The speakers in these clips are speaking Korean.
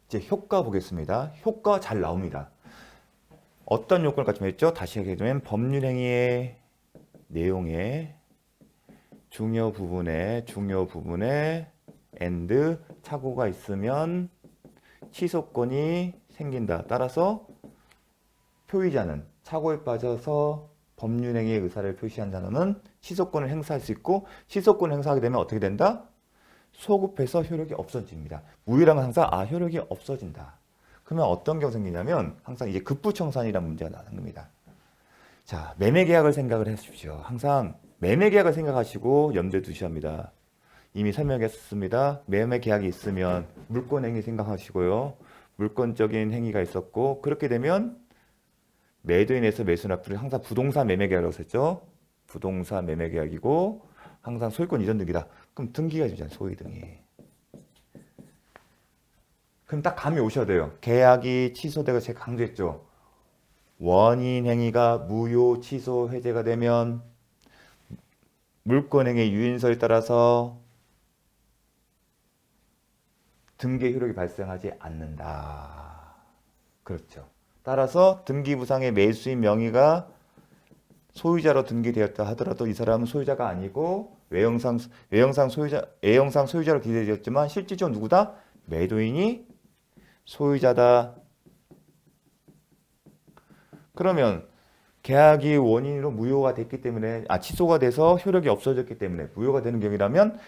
이제 효과 보겠습니다. 효과 잘 나옵니다. 어떤 요건을 갖추면 있죠? 다시 하게 되면 법률행위의 내용의 중요 부분에 and 착오가 있으면 취소권이 생긴다. 따라서 표의자는 착오에 빠져서 법률행위의 의사를 표시한 자는 취소권을 행사할 수 있고, 취소권을 행사하게 되면 어떻게 된다? 소급해서 효력이 없어집니다. 무효라면 항상 효력이 없어진다. 그러면 어떤 경우 생기냐면 항상 이제 급부청산이라는 문제가 나는 겁니다. 자, 매매계약을 생각을 해주십시오. 항상 매매계약을 생각하시고 염두에 두셔야 합니다. 이미 설명했습니다. 매매계약이 있으면 물권행위 생각하시고요. 물권적인 행위가 있었고, 그렇게 되면 매도인에서 매수인 앞으로 항상 부동산 매매계약이라고 했죠. 부동산 매매계약이고 항상 소유권 이전 등기다. 그럼 등기가 있잖아요. 소유등이. 그럼 딱 감이 오셔야 돼요. 계약이 취소되고 제가 강조했죠. 원인 행위가 무효, 취소, 해제가 되면 물권행위 유인서에 따라서 등기 효력이 발생하지 않는다. 그렇죠. 따라서 등기부상의 매수인 명의가 소유자로 등기되었다 하더라도 이 사람은 소유자가 아니고 외형상 소유자로 기재되었지만 실질적으로 누구다? 매도인이 소유자다. 그러면 계약이 원인으로 무효가 됐기 때문에 취소가 돼서 효력이 없어졌기 때문에 무효가 되는 경우라면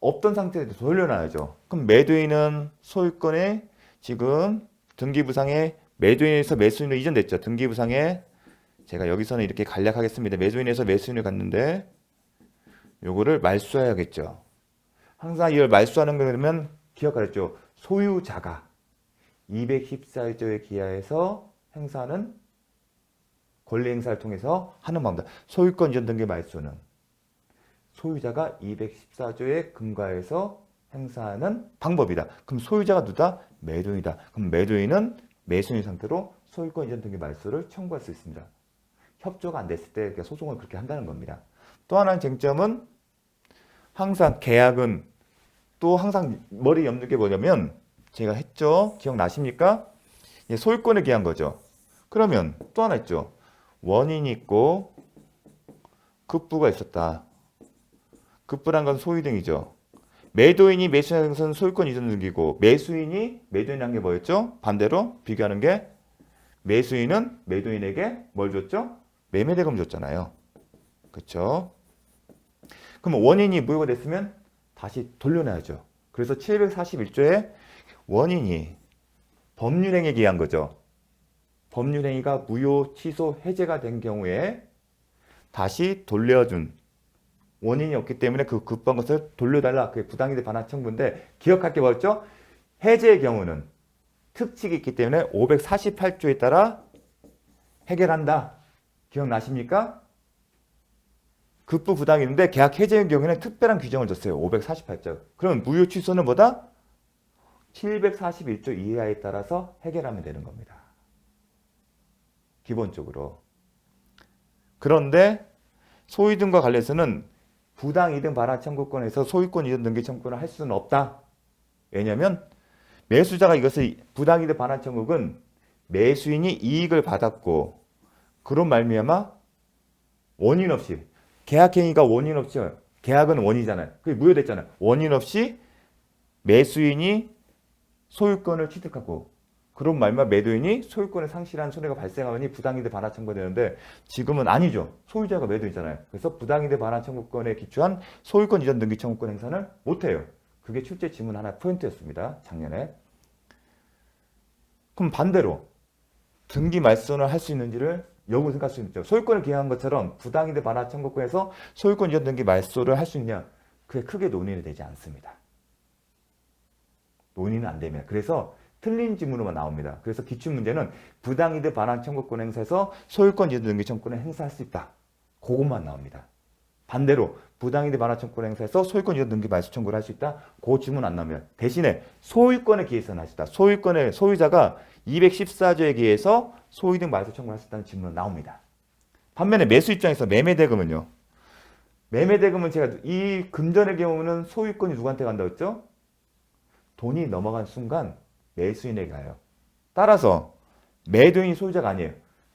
없던 상태에서 돌려놔야죠. 그럼 매도인은 소유권에 지금 등기부상에 매도인에서 매수인으로 이전됐죠. 등기부상에 제가 여기서는 이렇게 간략하겠습니다. 매도인에서 매수인을 갔는데 요거를 말소해야겠죠. 항상 이걸 말소하는 거면 기억하랬죠. 소유자가 214조에 기하에서 행사하는 권리 행사를 통해서 하는 방법이다. 소유권 이전 등기 말소는 소유자가 214조에 근거해서 행사하는 방법이다. 그럼 소유자가 누구다? 매도인이다. 그럼 매도인은 매수인 상태로 소유권 이전 등기 말소를 청구할 수 있습니다. 협조가 안 됐을 때 소송을 그렇게 한다는 겁니다. 또 하나의 쟁점은 항상 계약은 또 항상 머리에 염두게 뭐냐면 제가 했죠. 기억나십니까? 소유권에 기한 거죠. 그러면 또 하나 있죠. 원인이 있고 급부가 있었다. 급부란 건 소유등이죠. 매도인이 매수인에서는 소유권 이전 등기고 매수인이 매도인이 한 게 뭐였죠? 반대로 비교하는 게 매수인은 매도인에게 뭘 줬죠? 매매대금 줬잖아요. 그렇죠? 그럼 원인이 무효가 됐으면 다시 돌려놔야죠. 그래서 741조에 원인이 법률행위에 기한 거죠. 법률행위가 무효, 취소, 해제가 된 경우에 다시 돌려준 원인이 없기 때문에 그 급부한 것을 돌려달라. 그게 부당이득 반환 청구인데 기억할 게 뭐였죠? 해제의 경우는 특칙이 있기 때문에 548조에 따라 해결한다. 기억나십니까? 급부 부당인데 계약 해제의 경우에는 특별한 규정을 줬어요. 548조. 그럼 무효 취소는 뭐다? 741조 이하에 따라서 해결하면 되는 겁니다. 기본적으로. 그런데 소유등과 관련해서는 부당이득 반환 청구권에서 소유권 이전 등기 청구를 할 수는 없다. 왜냐하면 매수자가 이것을 부당이득 반환 청구는 매수인이 이익을 받았고 그런 말미암아 원인 없이 계약행위가 원인 없이 계약은 원이잖아요. 그게 무효됐잖아요. 원인 없이 매수인이 소유권을 취득하고 그런 말미암아 매도인이 소유권을 상실한 손해가 발생하니 부당이득 반환 청구가 되는데 지금은 아니죠. 소유자가 매도인이잖아요. 그래서 부당이득 반환 청구권에 기초한 소유권 이전 등기 청구권 행사는 못해요. 그게 출제 지문 하나 포인트였습니다. 작년에. 그럼 반대로 등기 말소를 할 수 있는지를 여부 생각할 수 있죠. 소유권을 기한한 것처럼 부당이득 반환 청구권에서 소유권 이전 등기 말소를 할 수 있냐? 그게 크게 논의는 되지 않습니다. 논의는 안 됩니다. 그래서 틀린 지문으로만 나옵니다. 그래서 기출문제는 부당이득 반환 청구권 행사에서 소유권 이전 등기 청구권을 행사할 수 있다. 그것만 나옵니다. 반대로 부당이득 반환 청구권 행사에서 소유권 이전 등기 말소 청구를 할 수 있다. 그 지문 안 나옵니다. 대신에 소유권에 기해서는 할 수 있다. 소유권의 소유자가 214조에 기해서 소유등 말소 청구를 할 수 있다는 질문은 나옵니다. 반면에 매수 입장에서 매매대금은요. 매매대금은 제가 이 금전의 경우는 소유권이 누구한테 간다고 했죠? 돈이 넘어간 순간 매수인에게 가요. 따라서 매도인이 소유자가 아니에요.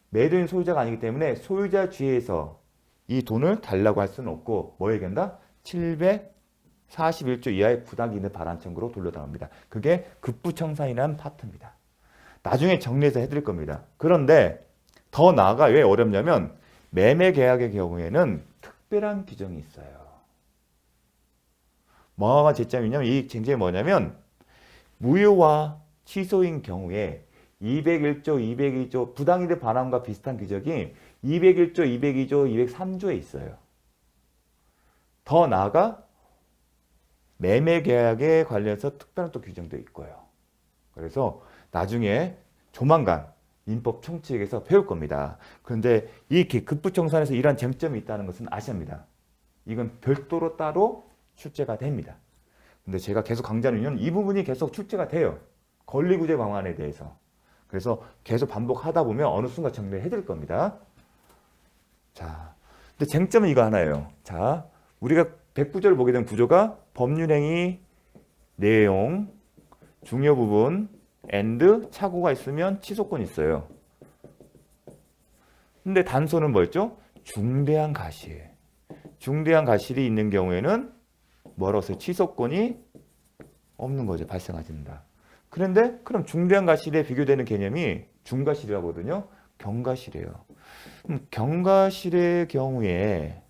매도인 소유자가 아니기 때문에 소유자 주의에서 이 돈을 달라고 할 수는 없고 뭐 얘기한다? 741조 이하의 부당이익을 반환 청구로 돌려당합니다. 그게 급부청산이라는 파트입니다. 나중에 정리해서 해드릴 겁니다. 그런데 더 나아가 왜 어렵냐면 매매 계약의 경우에는 특별한 규정이 있어요. 뭐가 제점이냐면 이 쟁점이 뭐냐면 무효와 취소인 경우에 201조, 202조 부당이득 반환과 비슷한 규정이 201조, 202조, 203조에 있어요. 더 나아가 매매 계약에 관련해서 특별한 또 규정도 있고요. 그래서 나중에 조만간 민법 총칙에서 배울 겁니다. 그런데 이 급부청산에서 이러한 쟁점이 있다는 것은 아셔야 합니다. 이건 별도로 따로 출제가 됩니다. 근데 제가 계속 강조하는 이유는 이 부분이 계속 출제가 돼요. 권리구제 방안에 대해서. 그래서 계속 반복하다 보면 어느 순간 정리해 드릴 겁니다. 자, 근데 쟁점은 이거 하나예요. 자, 우리가 109조를 보게 된 구조가 법률행위 내용, 중요 부분, and 착오가 있으면 취소권이 있어요. 근데 단서는 뭐였죠? 중대한 과실. 중대한 과실이 있는 경우에는 뭐라고 취소권이 없는 거죠. 발생하지 않는다. 그런데 그럼 중대한 과실에 비교되는 개념이 중과실이라고 하거든요. 경과실이에요. 경과실의 경우에는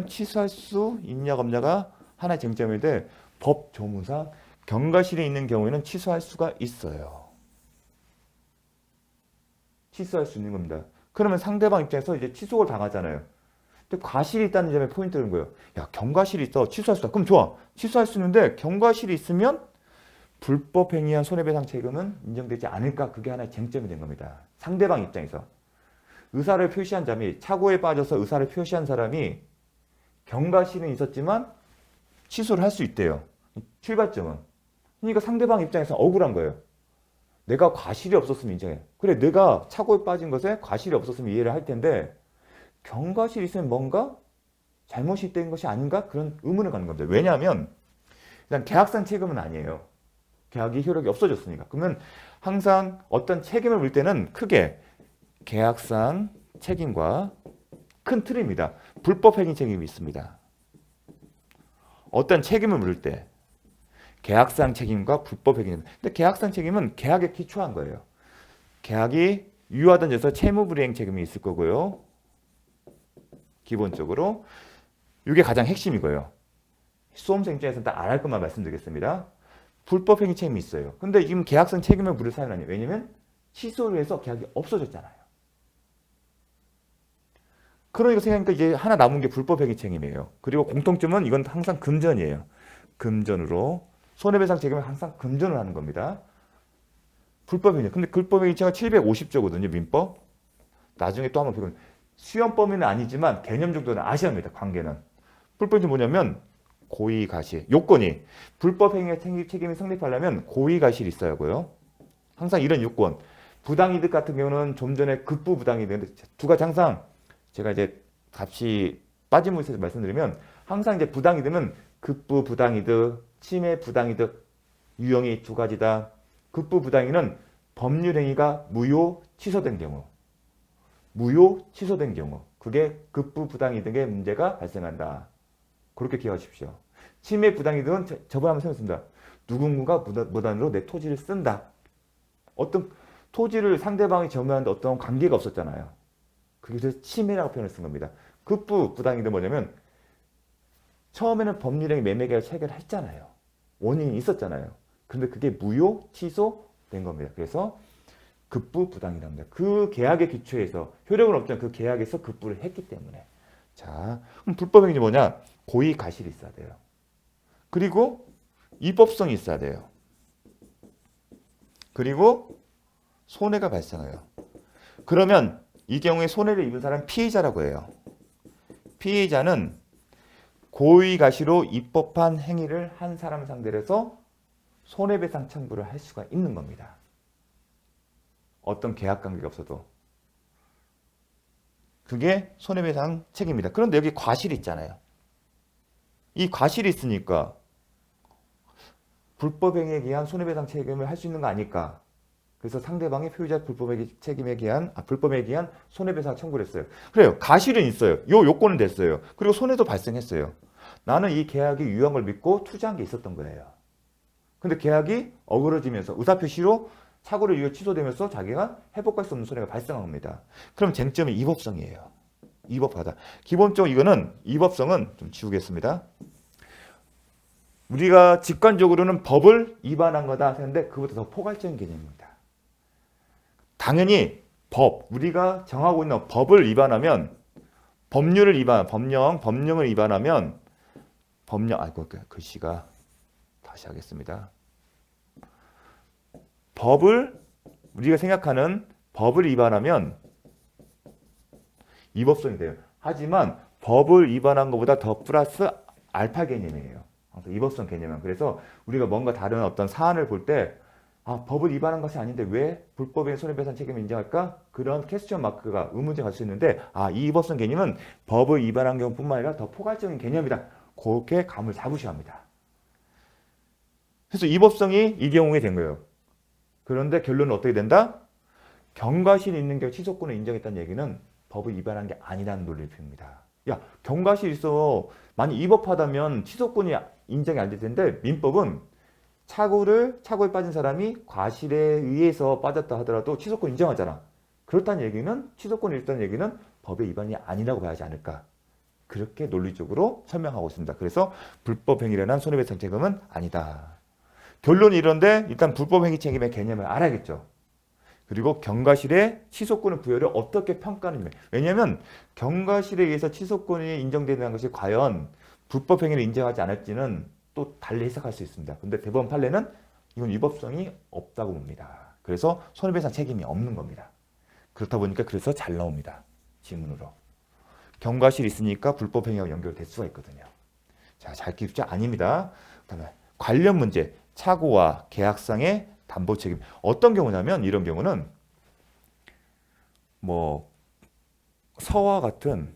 취소할 수 있냐 없냐가 하나의 쟁점인데 법 조문상 경과실이 있는 경우에는 취소할 수가 있어요. 취소할 수 있는 겁니다. 그러면 상대방 입장에서 이제 취소를 당하잖아요. 근데 과실이 있다는 점에 포인트는 거예요. 야, 경과실이 있어. 취소할 수 있다. 그럼 좋아. 취소할 수 있는데 경과실이 있으면 불법 행위한 손해배상 책임은 인정되지 않을까? 그게 하나의 쟁점이 된 겁니다. 상대방 입장에서. 의사를 표시한 자이 착오에 빠져서 의사를 표시한 사람이 경과실은 있었지만 취소를 할 수 있대요. 출발점은. 그러니까 상대방 입장에서 억울한 거예요. 내가 과실이 없었으면 인정해. 그래, 내가 착오에 빠진 것에 과실이 없었으면 이해를 할 텐데 경과실이 있으면 뭔가 잘못이 된 것이 아닌가? 그런 의문을 갖는 겁니다. 왜냐하면 일단 계약상 책임은 아니에요. 계약이 효력이 없어졌으니까. 그러면 항상 어떤 책임을 물 때는 크게 계약상 책임과 큰 틀입니다. 불법행위 책임이 있습니다. 어떤 책임을 물을 때 계약상 책임과 불법행위. 근데 계약상 책임은 계약에 기초한 거예요. 계약이 유효하던 데서 채무불이행 책임이 있을 거고요. 기본적으로 이게 가장 핵심이고요. 수험생 입장에서는 다 안 할 것만 말씀드리겠습니다. 불법행위 책임이 있어요. 근데 지금 계약상 책임을 물을 사유는 아니에요. 왜냐면 취소를 해서 계약이 없어졌잖아요. 그러니까 생각하니까 이제 하나 남은 게 불법행위 책임이에요. 그리고 공통점은 이건 항상 금전이에요. 금전으로 손해배상 책임은 항상 금전을 하는 겁니다. 불법행위. 근데 불법행위 책임은 750조거든요. 민법. 나중에 또 한번 배우면 수험 범위는 아니지만 개념 정도는 아셔야 합니다. 관계는. 불법행위 뭐냐면 고의가실. 요건이 불법행위의 책임이 성립하려면 고의가실이 있어야 하고요. 항상 이런 요건. 부당이득 같은 경우는 좀 전에 급부부당이득. 두 가지 항상 제가 이제 값이 빠짐없이 말씀드리면 항상 이제 부당이득은 급부부당이득, 침해 부당이득 유형이 두 가지다. 급부부당이득은 법률행위가 무효 취소된 경우. 무효 취소된 경우. 그게 급부부당이득의 문제가 발생한다. 그렇게 기억하십시오. 침해 부당이득은 저번에 한번 설명했습니다. 누군가가 무단으로 내 토지를 쓴다. 어떤 토지를 상대방이 점유하는데 어떤 관계가 없었잖아요. 그래서 침해라고 표현을 쓴 겁니다. 급부부당이득은 뭐냐면 처음에는 법률행위 매매계약을 체결했잖아요. 원인이 있었잖아요. 근데 그게 무효 취소된 겁니다. 그래서 급부부당이랍니다. 그 계약의 기초에서 효력은 없지만 그 계약에서 급부를 했기 때문에. 자, 그럼 불법행위 뭐냐? 고의가실이 있어야 돼요. 그리고 위법성이 있어야 돼요. 그리고 손해가 발생해요. 그러면 이 경우에 손해를 입은 사람은 피해자라고 해요. 피해자는 고의가시로 입법한 행위를 한 사람 상대로 해서 손해배상 청구를 할 수가 있는 겁니다. 어떤 계약관계가 없어도. 그게 손해배상 책임입니다. 그런데 여기 과실이 있잖아요. 이 과실이 있으니까 불법 행위에 기한 손해배상 책임을 할 수 있는 거 아닐까? 그래서 상대방이 소유자 불법 책임에 기한 불법에 기한 손해배상 청구를 했어요. 그래요. 가실은 있어요. 요 요건은 됐어요. 그리고 손해도 발생했어요. 나는 이 계약이 유효한 걸 믿고 투자한 게 있었던 거예요. 근데 계약이 어그러지면서 의사표시로 착오를 이유 취소되면서 자기가 회복할 수 없는 손해가 발생한 겁니다. 그럼 쟁점이 위법성이에요. 위법하다. 기본적으로 이거는 위법성은 좀 지우겠습니다. 우리가 직관적으로는 법을 위반한 거다 하는데 그보다 더 포괄적인 개념입니다. 당연히 우리가 정하고 있는 법을 위반하면 법령을 위반하면 글씨가 다시 하겠습니다. 우리가 생각하는 법을 위반하면 위법성이 돼요. 하지만 법을 위반한 것보다 더 플러스 알파 개념이에요. 위법성 개념은. 그래서 우리가 뭔가 다른 어떤 사안을 볼 때 법을 위반한 것이 아닌데 왜 불법의 손해배상 책임을 인정할까? 그런 퀘스천 마크가 의문점 갈 수 있는데 이 위법성 개념은 법을 위반한 경우뿐만 아니라 더 포괄적인 개념이다. 그렇게 감을 잡으셔야 합니다. 그래서 위법성이 이 경우에 된 거예요. 그런데 결론은 어떻게 된다? 경과실이 있는 경우 취소권을 인정했다는 얘기는 법을 위반한 게 아니라는 논리를 핍니다. 야, 경과실이 있어. 만약 위법하다면 취소권이 인정이 안 될 텐데 민법은 착오에 빠진 사람이 과실에 의해서 빠졌다 하더라도 취소권 인정하잖아. 그렇다는 얘기는 취소권이 있다는 얘기는 법의 위반이 아니라고 봐야지 않을까. 그렇게 논리적으로 설명하고 있습니다. 그래서 불법 행위라는 손해배상 책임은 아니다. 결론이 이런데 일단 불법 행위 책임의 개념을 알아야겠죠. 그리고 경과실의 취소권의 부여를 어떻게 평가하느냐. 왜냐하면 경과실에 의해서 취소권이 인정되는 것이 과연 불법 행위를 인정하지 않을지는 또 달리 해석할 수 있습니다. 근데 대법원 판례는 이건 위법성이 없다고 봅니다. 그래서 손해배상 책임이 없는 겁니다. 그렇다 보니까 그래서 잘 나옵니다. 지문으로. 경과실이 있으니까 불법 행위와 연결될 수가 있거든요. 자, 잘 기억자 아닙니다. 그다음에 관련 문제, 착오와 계약상의 담보 책임. 어떤 경우냐면 이런 경우는 서와 같은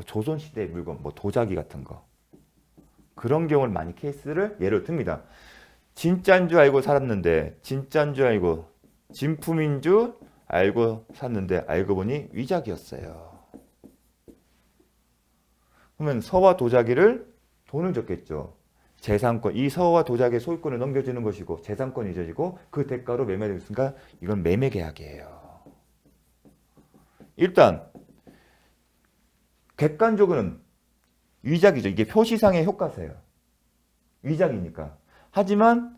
조선시대 물건, 도자기 같은 거. 그런 경우를 많이 케이스를 예로 듭니다. 진짜인 줄 알고 살았는데 진짜인 줄 알고 진품인 줄 알고 샀는데 알고 보니 위작이었어요. 그러면 서와 도자기를 돈을 줬겠죠. 재산권, 이 서와 도자기의 소유권을 넘겨주는 것이고 재산권이 잊어지고 그 대가로 매매되었으니까 이건 매매계약이에요. 일단 객관적으로는 위작이죠. 이게 표시상의 효과세요. 위작이니까. 하지만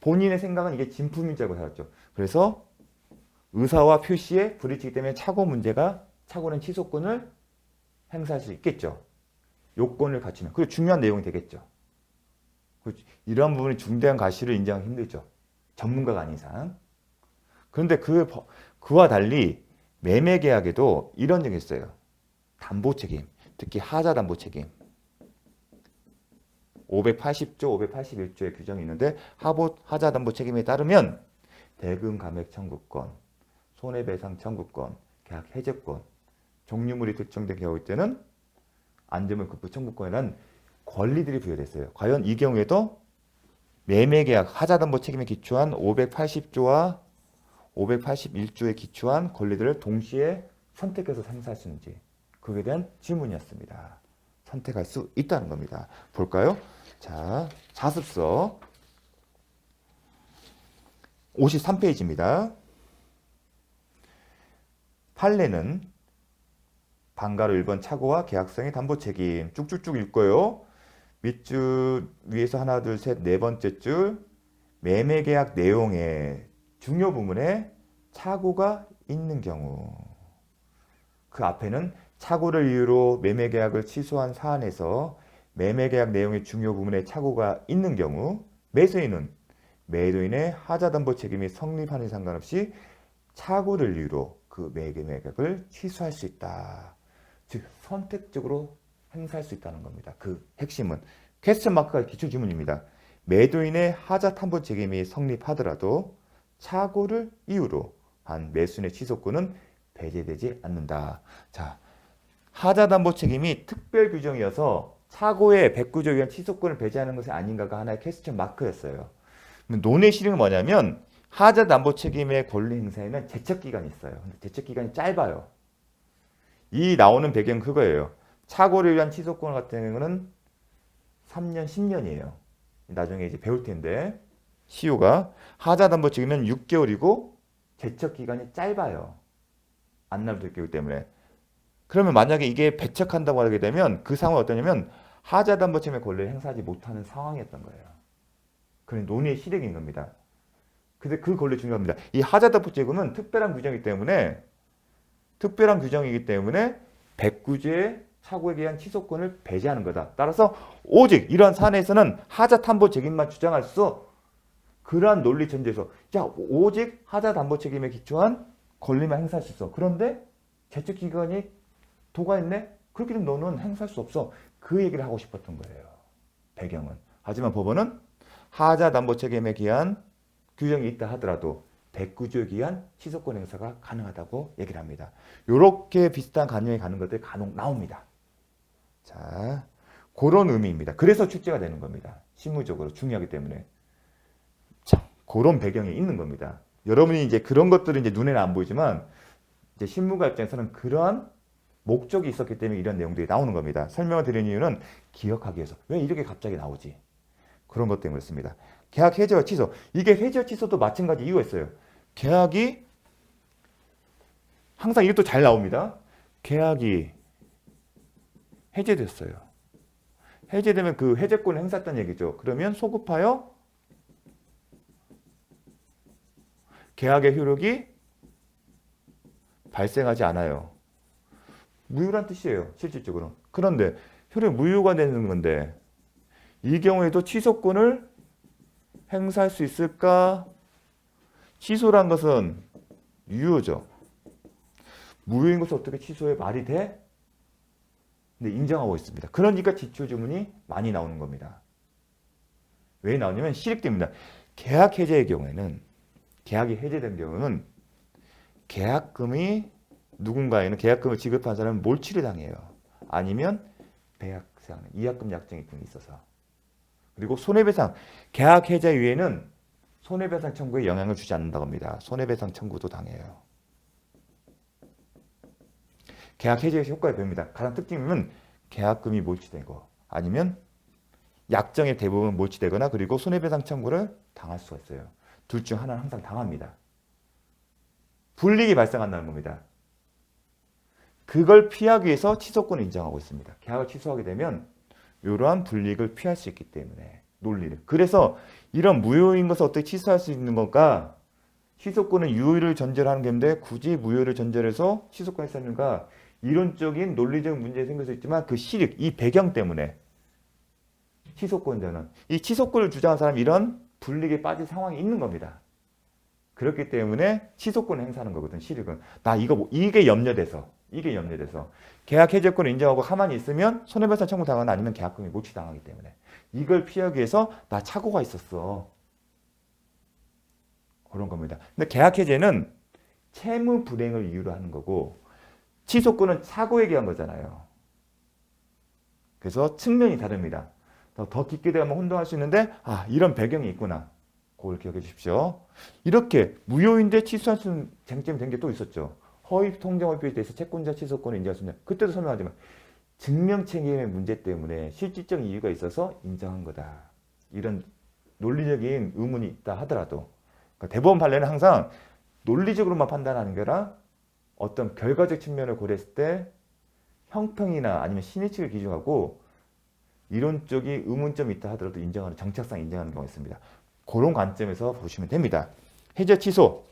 본인의 생각은 이게 진품인 줄 알고 살았죠. 그래서 의사와 표시에 불이치기 때문에 착오는 취소권을 행사할 수 있겠죠. 요건을 갖추면. 그리고 중요한 내용이 되겠죠. 이러한 부분이 중대한 과실을 인정하기 힘들죠. 전문가가 아닌 이상. 그런데 그와 달리 매매계약에도 이런 점이 있어요. 담보책임, 특히 하자담보책임. 580조, 581조의 규정이 있는데 하자담보책임에 따르면 대금 감액 청구권, 손해배상 청구권, 계약 해제권, 종류물이 특정된 경우일 때는 안전물 급부 청구권이라는 권리들이 부여됐어요. 과연 이 경우에도 매매계약 하자담보 책임에 기초한 580조와 581조에 기초한 권리들을 동시에 선택해서 행사할 수 있는지 그에 대한 질문이었습니다. 선택할 수 있다는 겁니다. 볼까요? 자, 자습서 53페이지입니다. 판례는 방가로 1번 착오와 계약상의 담보 책임 쭉쭉쭉 읽고요. 밑줄 위에서 하나 둘 셋 네 번째 줄 매매계약 내용의 중요 부분에 착오가 있는 경우 그 앞에는 착오를 이유로 매매계약을 취소한 사안에서 매매계약 내용의 중요 부분에 착오가 있는 경우 매수인은 매도인의 하자담보 책임이 성립하는 상관없이 착오를 이유로 그 매매계약을 취소할 수 있다. 즉 선택적으로 행사할 수 있다는 겁니다. 그 핵심은 퀘스천 마크가 기초 지문입니다. 매도인의 하자 담보 책임이 성립하더라도 착오를 이유로 한 매수인의 취소권은 배제되지 않는다. 자, 하자 담보 책임이 특별 규정이어서 착오의 백구조에 의한 취소권을 배제하는 것이 아닌가가 하나의 퀘스천 마크였어요. 논의 실익은 뭐냐면 하자 담보 책임의 권리 행사에는 제척 기간이 있어요. 근데 제척 기간이 짧아요. 이 나오는 배경 그거예요. 착오를 위한 취소권 같은 경우는 3년, 10년이에요. 나중에 이제 배울 텐데 시효가 하자 담보 책임은 6개월이고 제척 기간이 짧아요. 안날도 있기 때문에. 그러면 만약에 이게 배척한다고 하게 되면 그 상황은 어떠냐면 하자 담보 책임의 권리를 행사하지 못하는 상황이었던 거예요. 그런 논의의 실익인 겁니다. 근데 그 권리 중요합니다. 이 하자 담보 책임은 특별한 규정이기 때문에 백구제의 착오에 의한 취소권을 배제하는 거다. 따라서 오직 이러한 사안에서는 하자 담보 책임만 주장할 수 그러한 논리 전제에서 자 오직 하자 담보 책임에 기초한 권리만 행사할 수 있어. 그런데 제척 기간이 도가있네? 그렇게 되면 너는 행사할 수 없어. 그 얘기를 하고 싶었던 거예요. 배경은. 하지만 법원은 하자 담보 책임에 기한 규정이 있다 하더라도 백구조에 기한 취소권 행사가 가능하다고 얘기를 합니다. 이렇게 비슷한 관념이 가는 것들이 간혹 나옵니다. 자, 그런 의미입니다. 그래서 출제가 되는 겁니다. 실무적으로 중요하기 때문에. 자, 그런 배경이 있는 겁니다. 여러분이 이제 그런 것들은 이제 눈에는 안 보이지만 이제 실무가 입장에서는 그러한 목적이 있었기 때문에 이런 내용들이 나오는 겁니다. 설명을 드리는 이유는 기억하기 위해서. 왜 이렇게 갑자기 나오지? 그런 것 때문에 그렇습니다. 계약 해제와 취소. 이게 해제와 취소도 마찬가지 이유가 있어요. 계약이 항상 이것도 잘 나옵니다. 계약이 해제됐어요. 해제되면 그 해제권을 행사했다는 얘기죠. 그러면 소급하여 계약의 효력이 발생하지 않아요. 무효란 뜻이에요. 실질적으로. 그런데 효력이 무효가 되는 건데 이 경우에도 취소권을 행사할 수 있을까? 취소란 것은 유효죠. 무효인 것을 어떻게 취소해 말이 돼? 근데 인정하고 있습니다. 그러니까 지초주문이 많이 나오는 겁니다. 왜 나오냐면 실익 때문입니다. 계약 해제의 경우에는 계약이 해제된 경우는 계약금이 누군가에는 계약금을 지급한 사람은 몰취를 당해요. 아니면 배약상, 이약금 약정이 등이 있어서. 그리고 손해배상, 계약 해제 이외에는 손해배상 청구에 영향을 주지 않는다고 합니다. 손해배상 청구도 당해요. 계약 해제의 효과에 봅니다. 가장 특징은 계약금이 몰취되고 아니면 약정의 대부분 몰취되거나 그리고 손해배상 청구를 당할 수가 있어요. 둘 중 하나는 항상 당합니다. 불이익이 발생한다는 겁니다. 그걸 피하기 위해서 취소권을 인정하고 있습니다. 계약을 취소하게 되면 이러한 불이익을 피할 수 있기 때문에 논리를. 그래서 이런 무효인 것을 어떻게 취소할 수 있는 건가? 취소권은 유효를 전제로 하는 건데 굳이 무효를 전제로 해서 취소권을 쓰는가? 이론적인 논리적 문제가 생길 수 있지만 그 실익, 이 배경 때문에 취소권자는 이 취소권을 주장한 사람이 이런 불이익에 빠질 상황이 있는 겁니다. 그렇기 때문에 취소권을 행사하는 거거든. 실익은. 나 이게 염려돼서 계약 해제권을 인정하고 가만히 있으면 손해배상 청구 당하거나 아니면 계약금이 몰취당하기 때문에 이걸 피하기 위해서 나 착오가 있었어. 그런 겁니다. 근데 계약 해제는 채무 불이행을 이유로 하는 거고 취소권은 사고에 의한 거잖아요. 그래서 측면이 다릅니다. 더 깊게 들어가면 혼동할 수 있는데 이런 배경이 있구나. 그걸 기억해 주십시오. 이렇게 무효인데 취소할 수 있는 쟁점이 된 게 또 있었죠. 허위 통정허위에 대해서 채권자 취소권을 인정할 수 있는 그때도 설명하지만 증명 책임의 문제 때문에 실질적 이유가 있어서 인정한 거다. 이런 논리적인 의문이 있다 하더라도 그러니까 대법원 판례는 항상 논리적으로만 판단하는 게 아니라 어떤 결과적 측면을 고려했을 때 형평이나 아니면 신의칙을 기준하고 이론적인 의문점이 있다 하더라도 인정하는 정착상 인정하는 경우가 있습니다. 그런 관점에서 보시면 됩니다. 해제 취소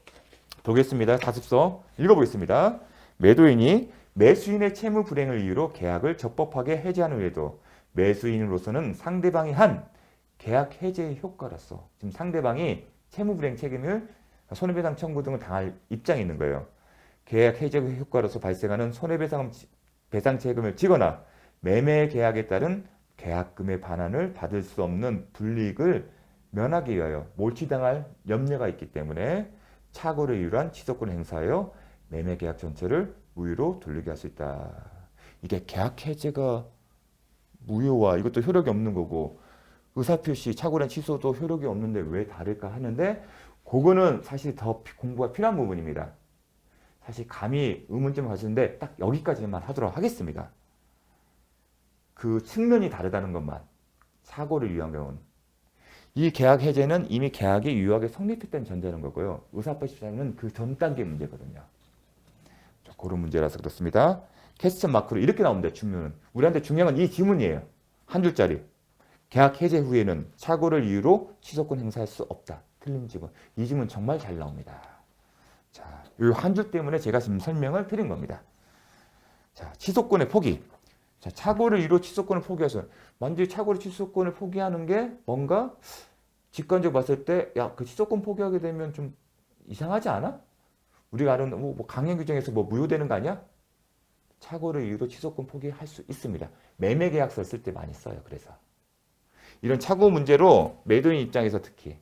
보겠습니다. 다습서 읽어보겠습니다. 매도인이 매수인의 채무 불이행을 이유로 계약을 적법하게 해제한 후에도 매수인으로서는 상대방이 한 계약 해제의 효과로서 지금 상대방이 채무 불이행 책임을 손해배상 청구 등을 당할 입장이 있는 거예요. 계약 해제 효과로서 발생하는 손해배상 책임을 지거나 매매 계약에 따른 계약금의 반환을 받을 수 없는 불이익을 면하기 위하여 몰취당할 염려가 있기 때문에 착오를 이유로 한 취소권을 행사하여 매매 계약 전체를 무효로 돌리게 할 수 있다. 이게 계약 해제가 무효와 이것도 효력이 없는 거고 의사표시 착오란 취소도 효력이 없는데 왜 다를까 하는데 그거는 사실 더 공부가 필요한 부분입니다. 사실 감히 의문점을 가지는데 딱 여기까지만 하도록 하겠습니다. 그 측면이 다르다는 것만 사고를 위한 경우는 이 계약 해제는 이미 계약이 유효하게 성립했다는 전제는 거고요. 의사표시는 그 전 단계 문제거든요. 자, 그런 문제라서 그렇습니다. 퀘스천 마크로 이렇게 나옵니다. 주문은 우리한테 중요한 건 이 지문이에요. 한 줄짜리. 계약 해제 후에는 착오를 이유로 취소권 행사할 수 없다. 틀린 지문. 이 지문 정말 잘 나옵니다. 자, 이 한 줄 때문에 제가 지금 설명을 드린 겁니다. 자, 취소권의 포기. 자, 착오를 이유로 취소권을 포기해서 만약에 착오를 취소권을 포기하는 게 뭔가 직관적으로 봤을 때 야, 그 취소권 포기하게 되면 좀 이상하지 않아? 우리가 아는 뭐 강행 규정에서 뭐 무효되는 거 아니야? 착오를 이유로 취소권 포기할 수 있습니다. 매매 계약서 쓸 때 많이 써요. 그래서 이런 착오 문제로 매도인 입장에서 특히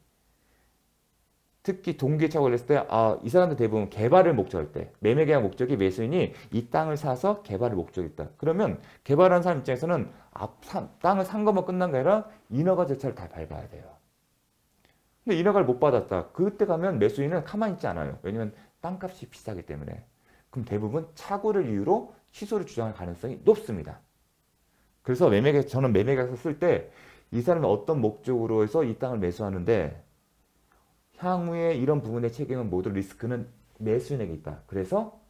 동기에 착오를 했을 때 이 사람들 대부분 개발을 목적할 때 매매 계약 목적이 매수인이 이 땅을 사서 개발을 목적했다. 그러면 개발한 사람 입장에서는 땅을 산 것만 끝난 게 아니라 인허가 절차를 다 밟아야 돼요. 근데 인허가를 못 받았다. 그때 가면 매수인은 가만히 있지 않아요. 왜냐면 땅값이 비싸기 때문에. 그럼 대부분 착오를 이유로 취소를 주장할 가능성이 높습니다. 그래서 저는 매매계약서 쓸 때 이 사람이 어떤 목적으로 해서 이 땅을 매수하는데 향후에 이런 부분의 책임은 모두 리스크는 매수인에게 있다. 그래서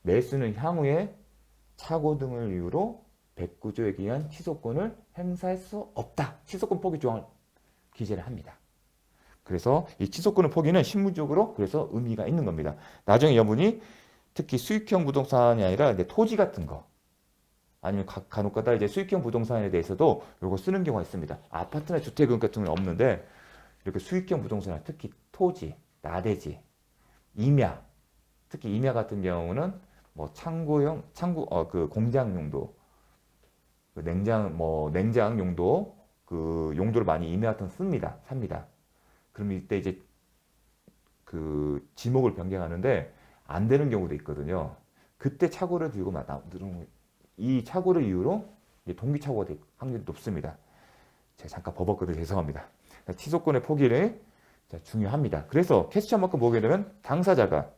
매수는 향후에 착오 등을 이유로 백구조에 의한 취소권을 행사할 수 없다. 취소권 포기 조항을 기재를 합니다. 그래서 이 취소권의 포기는 실무적으로 그래서 의미가 있는 겁니다. 나중에 여러분이 특히 수익형 부동산이 아니라 토지 같은 거 아니면 간혹가다 이제 수익형 부동산에 대해서도 이거 쓰는 경우가 있습니다. 아파트나 주택은 같은 경우는 없는데 이렇게 수익형 부동산 특히 토지, 나대지, 임야 특히 임야 같은 경우는 뭐 그 공장 용도, 그 냉장 용도 그 용도를 많이 임야 같은 씁니다. 그러면 이때 이제 그 지목을 변경하는데 안 되는 경우도 있거든요. 그때 착오를 들고 이 착오를 이유로 동기 착오가 될 확률이 높습니다. 제가 잠깐 버벅거려 죄송합니다. 취소권의 포기를 중요합니다. 그래서 캐스천만큼 보게 되면 당사자가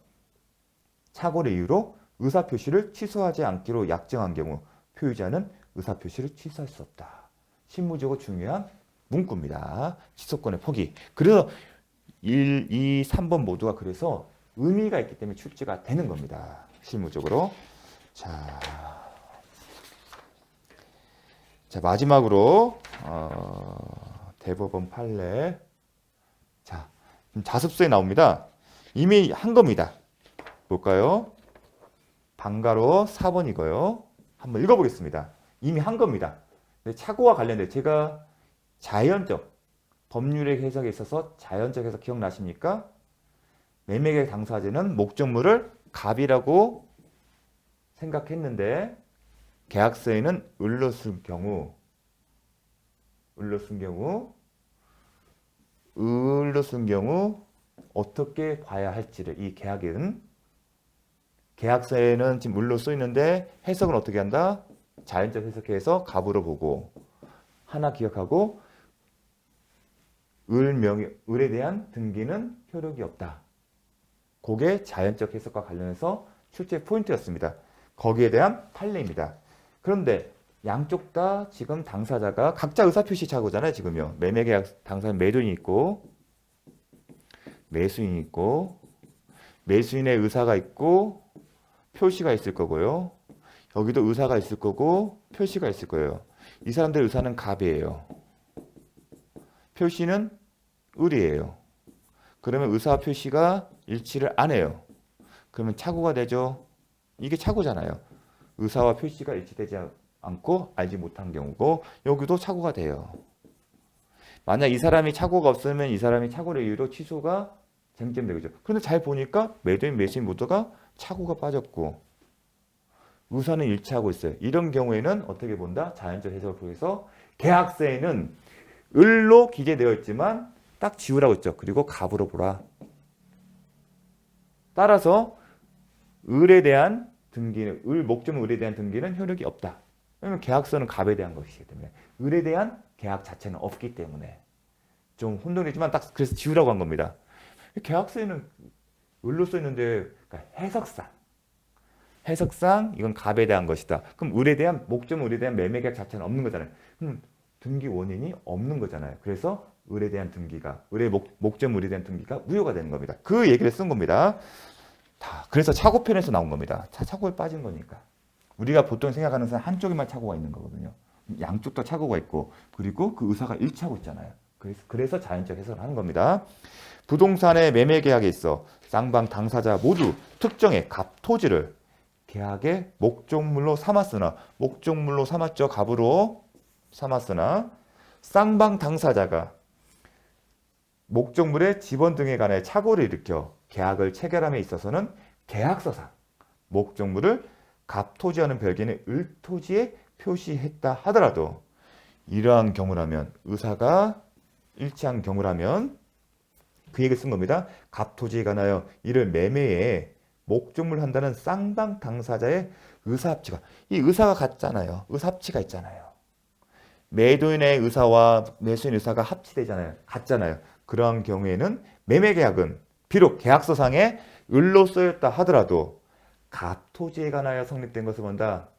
착오를 이유로 의사표시를 취소하지 않기로 약정한 경우 표의자는 의사표시를 취소할 수 없다. 실무적으로 중요한 문구입니다. 취소권의 포기. 그래서 1, 2, 3번 모두가 그래서 의미가 있기 때문에 출제가 되는 겁니다. 실무적으로. 자, 마지막으로 대법원 판례. 자, 자습서에 나옵니다. 이미 한 겁니다. 볼까요? 방가로 4번이고요. 한번 읽어보겠습니다. 이미 한 겁니다. 근데 착오와 관련된 제가 자연적 법률의 해석에 있어서 자연적 해석 기억나십니까? 매매계약 당사자는 목적물을 갑이라고 생각했는데 계약서에는 을로 쓴 경우 어떻게 봐야 할지를 이 계약서에는 지금 을로 써 있는데 해석은 어떻게 한다? 자연적 해석해서 갑으로 보고 하나 기억하고 을에 대한 등기는 효력이 없다. 그게 자연적 해석과 관련해서 출제 포인트였습니다. 거기에 대한 판례입니다. 그런데 양쪽 다 지금 당사자가 각자 의사표시 착오잖아요. 지금요. 매매계약 당사자는 매도인이 있고 매수인이 있고 매수인의 의사가 있고 표시가 있을 거고요. 여기도 의사가 있을 거고 표시가 있을 거예요. 이 사람들 의사는 갑이에요. 표시는 을이에요. 그러면 의사와 표시가 일치를 안 해요. 그러면 착오가 되죠. 이게 착오잖아요. 의사와 표시가 일치되지 않고 알지 못한 경우고 여기도 착오가 돼요. 만약 이 사람이 착오가 없으면 이 사람이 착오를 이유로 취소가 쟁점되죠. 그런데 잘 보니까 매도인 매수인 모두가 착오가 빠졌고 의사는 일치하고 있어요. 이런 경우에는 어떻게 본다? 자연적 해석을 통해서 계약서에는 을로 기재되어 있지만 딱 지우라고 했죠. 그리고 갑으로 보라. 따라서 을에 대한 등기는 목적물 을에 대한 등기는 효력이 없다. 왜냐면 계약서는 갑에 대한 것이기 때문에 을에 대한 계약 자체는 없기 때문에 좀 혼동되지만 딱 그래서 지우라고 한 겁니다. 계약서에는 을로 써 있는데 그러니까 해석상 이건 갑에 대한 것이다. 그럼 을에 대한 목적 을에 대한 매매 계약 자체는 없는 거잖아요. 그럼 등기 원인이 없는 거잖아요. 그래서 을에 대한 등기가 을의 목적 을에 대한 등기가 무효가 되는 겁니다. 그 얘기를 쓴 겁니다. 그래서 착오편에서 나온 겁니다. 착오에 빠진 거니까. 우리가 보통 생각하는 것은 한쪽에만 착오가 있는 거거든요. 양쪽 다 착오가 있고 그리고 그 의사가 일치하고 있잖아요. 그래서 자연적 해석을 하는 겁니다. 부동산의 매매 계약에 있어 쌍방 당사자 모두 특정의 갑 토지를 계약의 목적물로 삼았으나 목적물로 삼았죠. 갑으로 삼았으나 쌍방 당사자가 목적물의 지번 등에 관해 착오를 일으켜 계약을 체결함에 있어서는 계약서상 목적물을 갑토지와는 별개의 을토지에 표시했다 하더라도 이러한 경우라면 의사가 일치한 경우라면 그 얘기를 쓴 겁니다. 갑토지에 관하여 이를 매매에 목적물 한다는 쌍방 당사자의 의사합치가 이 의사가 같잖아요. 의사합치가 있잖아요. 매도인의 의사와 매수인 의사가 합치되잖아요. 같잖아요. 그러한 경우에는 매매계약은 비록 계약서상에 을로 쓰였다 하더라도 갑토지에 관하여 성립된 것을 본다.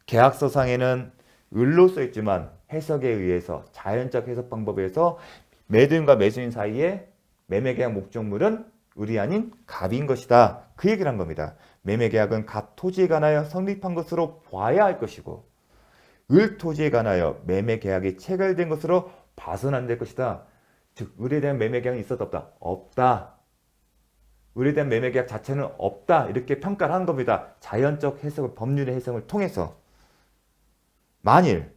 계약서상에는 을로 쓰였지만 해석에 의해서 자연적 해석 방법에 의해서 매도인과 매수인 사이에 매매계약 목적물은 을이 아닌 갑인 것이다. 그 얘기를 한 겁니다. 매매계약은 갑토지에 관하여 성립한 것으로 봐야 할 것이고 을토지에 관하여 매매계약이 체결된 것으로 봐서는 안 될 것이다. 즉 을에 대한 매매계약이 있었다 없다? 없다. 을에 대한 매매계약 자체는 없다. 이렇게 평가를 한 겁니다. 자연적 해석을 법률의 해석을 통해서. 만일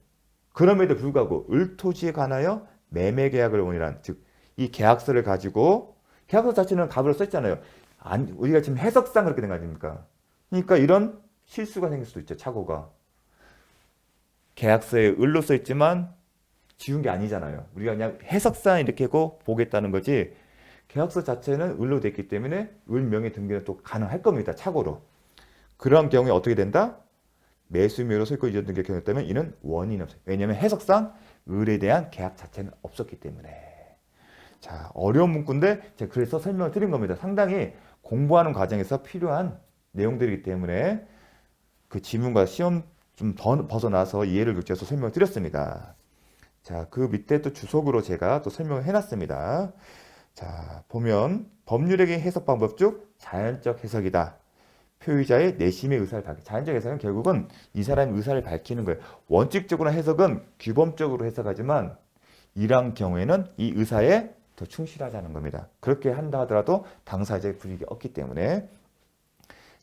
그럼에도 불구하고 을토지에 관하여 매매계약을 원이란 즉 이 계약서를 가지고 계약서 자체는 갑으로 썼잖아요. 우리가 지금 해석상 그렇게 된 거 아닙니까? 그러니까 이런 실수가 생길 수도 있죠. 착오가. 계약서에 을로 써있지만 지운 게 아니잖아요. 우리가 그냥 해석상 이렇게 보겠다는 거지 계약서 자체는 을로 됐기 때문에 을명의 등기는 또 가능할 겁니다. 착오로. 그런 경우에 어떻게 된다? 매수명의로 소유권 이전 등기가 경했다면 이는 원인이 없어요. 왜냐하면 해석상 을에 대한 계약 자체는 없었기 때문에. 자, 어려운 문구인데 제가 그래서 설명을 드린 겁니다. 상당히 공부하는 과정에서 필요한 내용들이기 때문에 그 지문과 시험 좀 벗어나서 이해를 극지해서 설명을 드렸습니다. 자, 그 밑에 또 주석으로 제가 또 설명을 해놨습니다. 자, 보면 법률의 해석 방법 중 자연적 해석이다. 표의자의 내심의 의사를 밝히. 자연적 해석은 결국은 이 사람의 의사를 밝히는 거예요. 원칙적으로 해석은 규범적으로 해석하지만 이러한 경우에는 이 의사에 더 충실하자는 겁니다. 그렇게 한다 하더라도 당사자의 불이익이 없기 때문에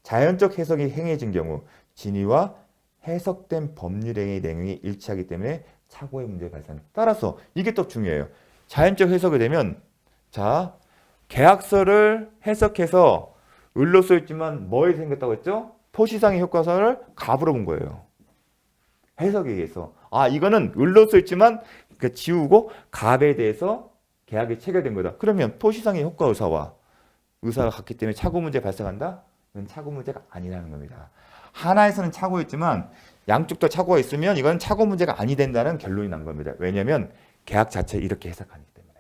자연적 해석이 행해진 경우 진위와 해석된 법률행위 내용이 일치하기 때문에 착오의 문제가 발생합니다. 따라서 이게 또 중요해요. 자연적 해석이 되면 자 계약서를 해석해서 을로 써있지만 뭐에 생겼다고 했죠? 토시상의 효과서를 갑으로 본 거예요. 해석에 의해서 이거는 을로 써있지만 지우고 갑에 대해서 계약이 체결된 거다. 그러면 토시상의 효과 의사와 의사가 같기 때문에 착오 문제 발생한다? 이건 착오 문제가 아니라는 겁니다. 하나에서는 착오였지만 양쪽 다 착오가 있으면 이건 착오 문제가 아니 된다는 결론이 난 겁니다. 왜냐하면 계약 자체 이렇게 해석하기 때문에.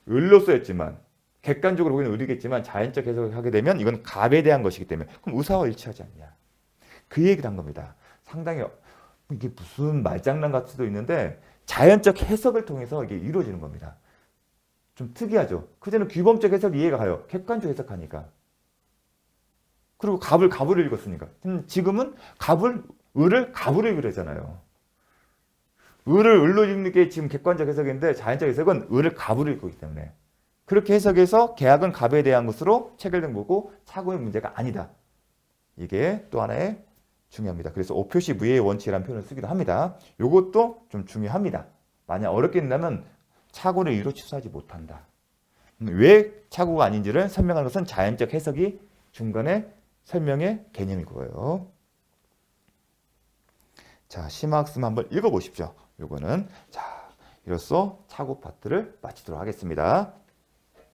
을로 쓰였지만 객관적으로 보기는 을이겠지만 자연적 해석을 하게 되면 이건 갑에 대한 것이기 때문에 그럼 의사와 일치하지 않냐. 그 얘기를 한 겁니다. 상당히 이게 무슨 말장난 같을 수도 있는데 자연적 해석을 통해서 이게 이루어지는 겁니다. 좀 특이하죠. 그전에는 규범적 해석 이해가 가요. 객관적 해석하니까. 그리고 갑을 읽었으니까. 지금은 을을 갑으로 읽으려잖아요. 을을 을로 읽는 게 지금 객관적 해석인데 자연적 해석은 을을 갑으로 읽기 때문에. 그렇게 해석해서 계약은 갑에 대한 것으로 체결된 거고 착오의 문제가 아니다. 이게 또 하나의 중요합니다. 그래서 오표시 무예의 원칙이라는 표현을 쓰기도 합니다. 이것도 좀 중요합니다. 만약 어렵게 된다면 착오를 이유로 취소하지 못한다. 왜 착오가 아닌지를 설명하는 것은 자연적 해석이 중간에 설명의 개념이고요. 자, 심화학습 한번 읽어보십시오. 요거는 자, 이로써 착오 파트를 마치도록 하겠습니다.